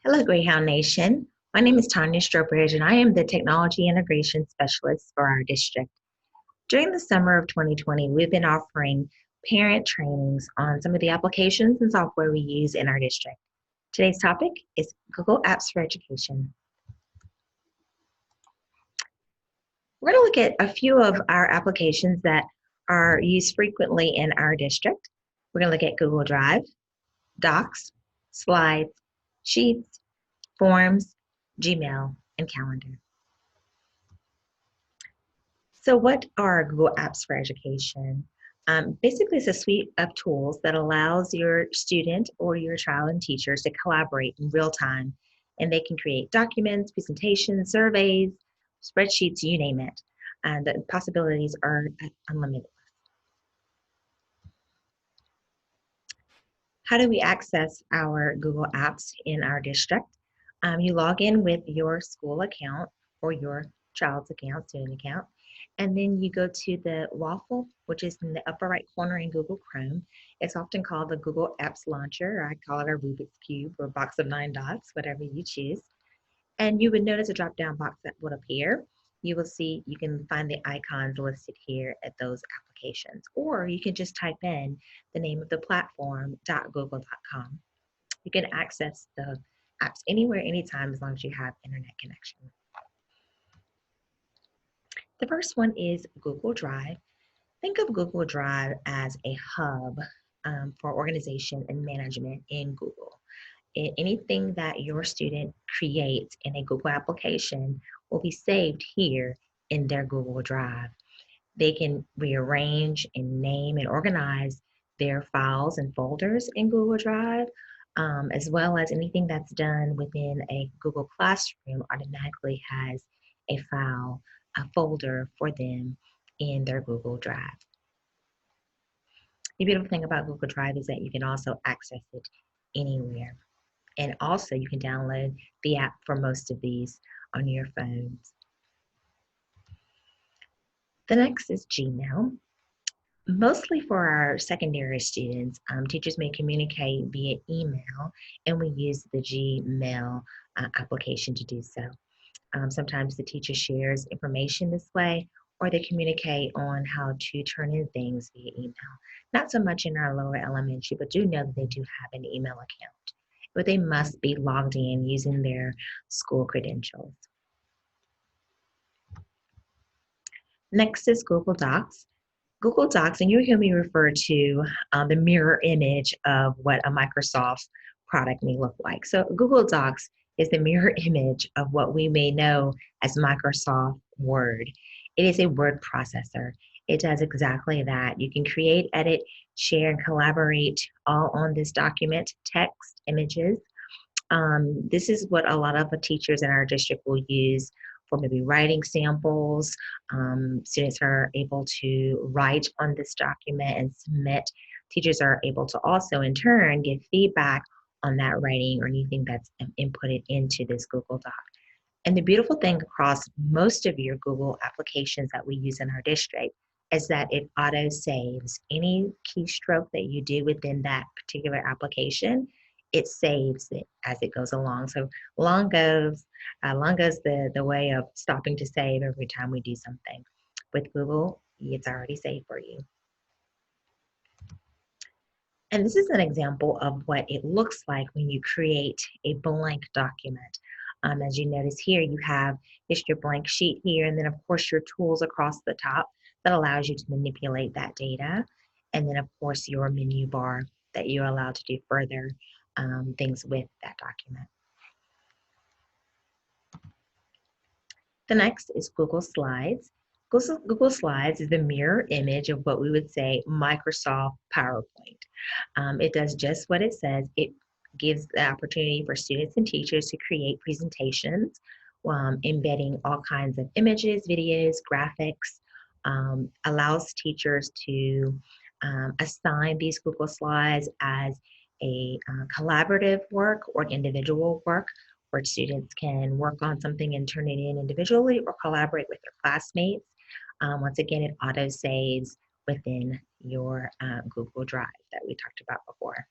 Hello, Greyhound Nation. My name is Tanya Strobridge, and I am the Technology Integration Specialist for our district. During the summer of 2020, we've been offering parent trainings on some of the applications and software we use in our district. Today's topic is Google Apps for Education. We're going to look at a few of our applications that are used frequently in our district. We're going to look at Google Drive, Docs, Slides, Sheets, Forms, Gmail, and Calendar. So what are Google Apps for Education? Basically, it's a suite of tools that allows your student or your child and teachers to collaborate in real time, and they can create documents, presentations, surveys, spreadsheets, you name it. And the possibilities are unlimited. How do we access our Google Apps in our district? You log in with your school account or your child's account, student account, and then you go to the waffle, which is in the upper right corner in Google Chrome. It's often called the Google Apps Launcher, or I call it a Rubik's Cube or a box of 9 dots, whatever you choose. And you would notice a drop-down box that would appear. You will see, you can find the icons listed here at those applications, or you can just type in the name of the platform, .google.com. You can access the apps anywhere, anytime, as long as you have internet connection. The first one is Google Drive. Think of Google Drive as a hub for organization and management in Google. Anything that your student creates in a Google application will be saved here in their Google Drive. They can rearrange and name and organize their files and folders in Google Drive, as well as anything that's done within a Google Classroom automatically has a file, a folder for them in their Google Drive. The beautiful thing about Google Drive is that you can also access it anywhere. And also you can download the app for most of these on your phones. The next is Gmail. Mostly for our secondary students, teachers may communicate via email, and we use the Gmail application to do so. Sometimes the teacher shares information this way, or they communicate on how to turn in things via email. Not so much in our lower elementary, but do know that they do have an email account. But they must be logged in using their school credentials. Next is Google Docs. Google Docs, and you hear me refer to the mirror image of what a Microsoft product may look like. So Google Docs is the mirror image of what we may know as Microsoft Word. It is a word processor. It does exactly that. You can create, edit, share, and collaborate all on this document, text, images. This is what a lot of the teachers in our district will use for maybe writing samples. Students are able to write on this document and submit. Teachers are able to also, in turn, give feedback on that writing or anything that's inputted into this Google Doc. And the beautiful thing across most of your Google applications that we use in our district is that it auto saves any keystroke that you do within that particular application. It saves it as it goes along. So long goes the way of stopping to save every time we do something. With Google, it's already saved for you. And this is an example of what it looks like when you create a blank document. As you notice here, you have just your blank sheet here, and then of course your tools across the top that allows you to manipulate that data. And then of course your menu bar that you're allowed to do further things with that document. The next is Google Slides. Google Slides is the mirror image of what we would say Microsoft PowerPoint. It does just what it says. It gives the opportunity for students and teachers to create presentations, embedding all kinds of images, videos, graphics, allows teachers to assign these Google Slides as a collaborative work or individual work, where students can work on something and turn it in individually or collaborate with their classmates. Once again, it auto saves within your Google Drive that we talked about before.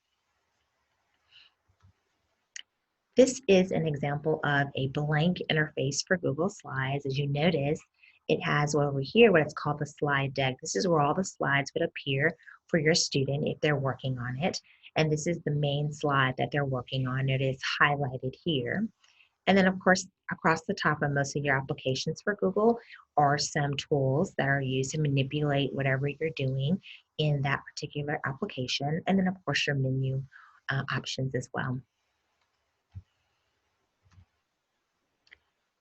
This is an example of a blank interface for Google Slides. As you notice, it has over here what it's called the slide deck. This is where all the slides would appear for your student if they're working on it. And this is the main slide that they're working on. It is highlighted here. And then, of course, across the top of most of your applications for Google are some tools that are used to manipulate whatever you're doing in that particular application. And then, of course, your menu options as well.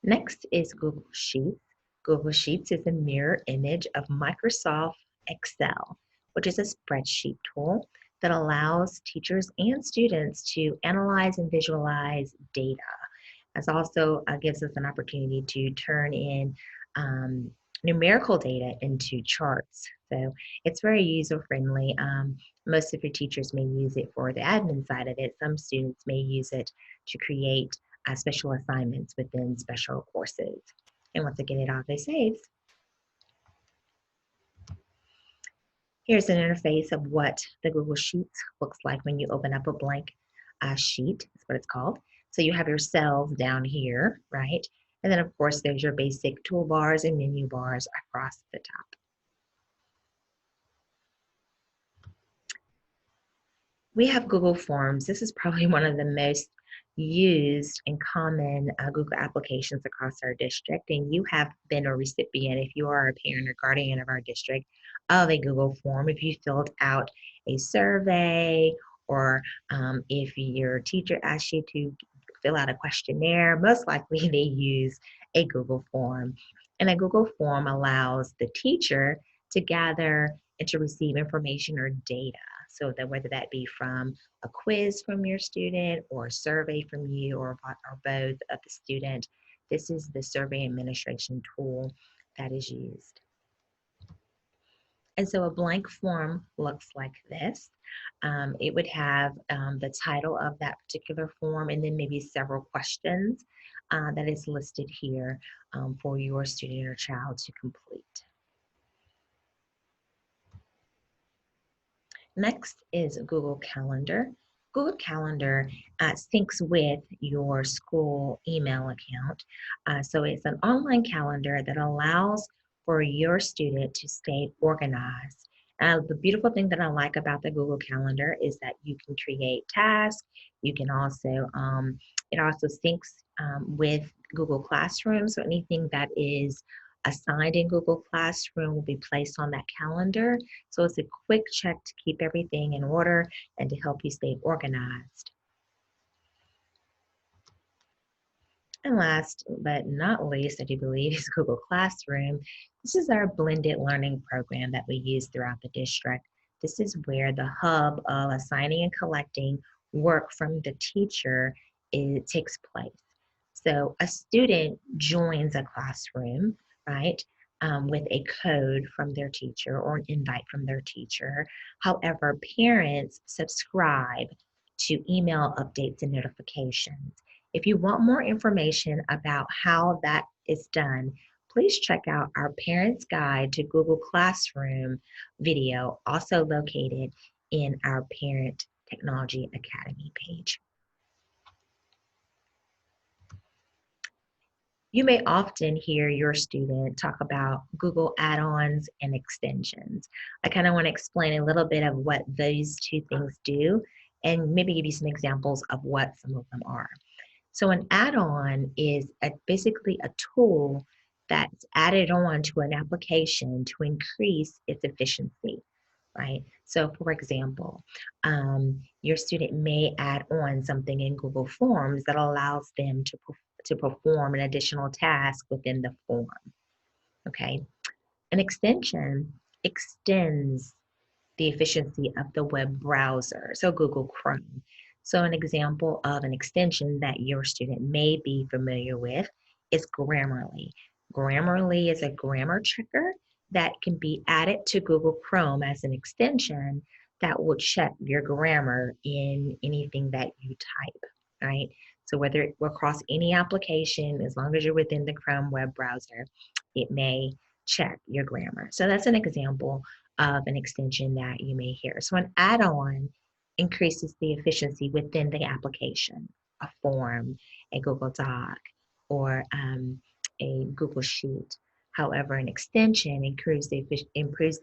Next is Google Sheets. Google Sheets is a mirror image of Microsoft Excel, which is a spreadsheet tool that allows teachers and students to analyze and visualize data. It also gives us an opportunity to turn in numerical data into charts. So it's very user-friendly. Most of your teachers may use it for the admin side of it. Some students may use it to create special assignments within special courses. And once again, it auto saves. Here's an interface of what the Google Sheets looks like when you open up a blank sheet. That's what it's called. So you have your cells down here, right? And then, of course, there's your basic toolbars and menu bars across the top. We have Google Forms. This is probably one of the most used and common Google applications across our district, and you have been a recipient, if you are a parent or guardian of our district, of a Google form. If you filled out a survey, or if your teacher asked you to fill out a questionnaire, most likely they use a Google form. And a Google form allows the teacher to gather and to receive information or data. So that whether that be from a quiz from your student or a survey from you or both of the student, this is the survey administration tool that is used. And so a blank form looks like this. It would have the title of that particular form and then maybe several questions that is listed here for your student or child to complete. Next is Google Calendar. Google Calendar syncs with your school email account. So it's an online calendar that allows for your student to stay organized. The beautiful thing that I like about the Google Calendar is that you can create tasks. You can also, it also syncs with Google Classroom. So anything that is assigned in Google Classroom will be placed on that calendar. So it's a quick check to keep everything in order and to help you stay organized. And last but not least, I do believe, is Google Classroom. This is our blended learning program that we use throughout the district. This is where the hub of assigning and collecting work from the teacher takes place. So a student joins a classroom, right, with a code from their teacher or an invite from their teacher. However, parents subscribe to email updates and notifications. If you want more information about how that is done, please check out our Parents Guide to Google Classroom video, also located in our Parent Technology Academy page. You may often hear your student talk about Google add-ons and extensions. I kind of want to explain a little bit of what those two things do and maybe give you some examples of what some of them are. So an add-on is basically a tool that's added on to an application to increase its efficiency, right? So for example, your student may add on something in Google Forms that allows them to perform an additional task within the form, okay? An extension extends the efficiency of the web browser, so Google Chrome. So an example of an extension that your student may be familiar with is Grammarly. Grammarly is a grammar checker that can be added to Google Chrome as an extension that will check your grammar in anything that you type, right? So whether across any application, as long as you're within the Chrome web browser, it may check your grammar. So that's an example of an extension that you may hear. So an add-on increases the efficiency within the application a form, a Google Doc, or a Google Sheet. However, an extension improves the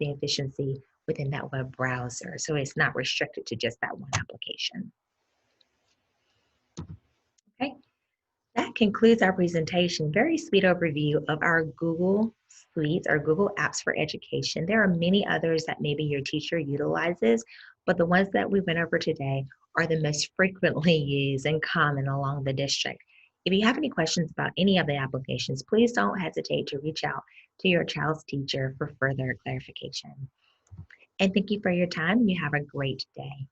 efficiency within that web browser. So it's not restricted to just that one application. Okay, that concludes our presentation. Very sweet overview of our Google Suites or Google Apps for Education. There are many others that maybe your teacher utilizes, but the ones that we went over today are the most frequently used and common along the district. If you have any questions about any of the applications, please don't hesitate to reach out to your child's teacher for further clarification. And thank you for your time. You have a great day.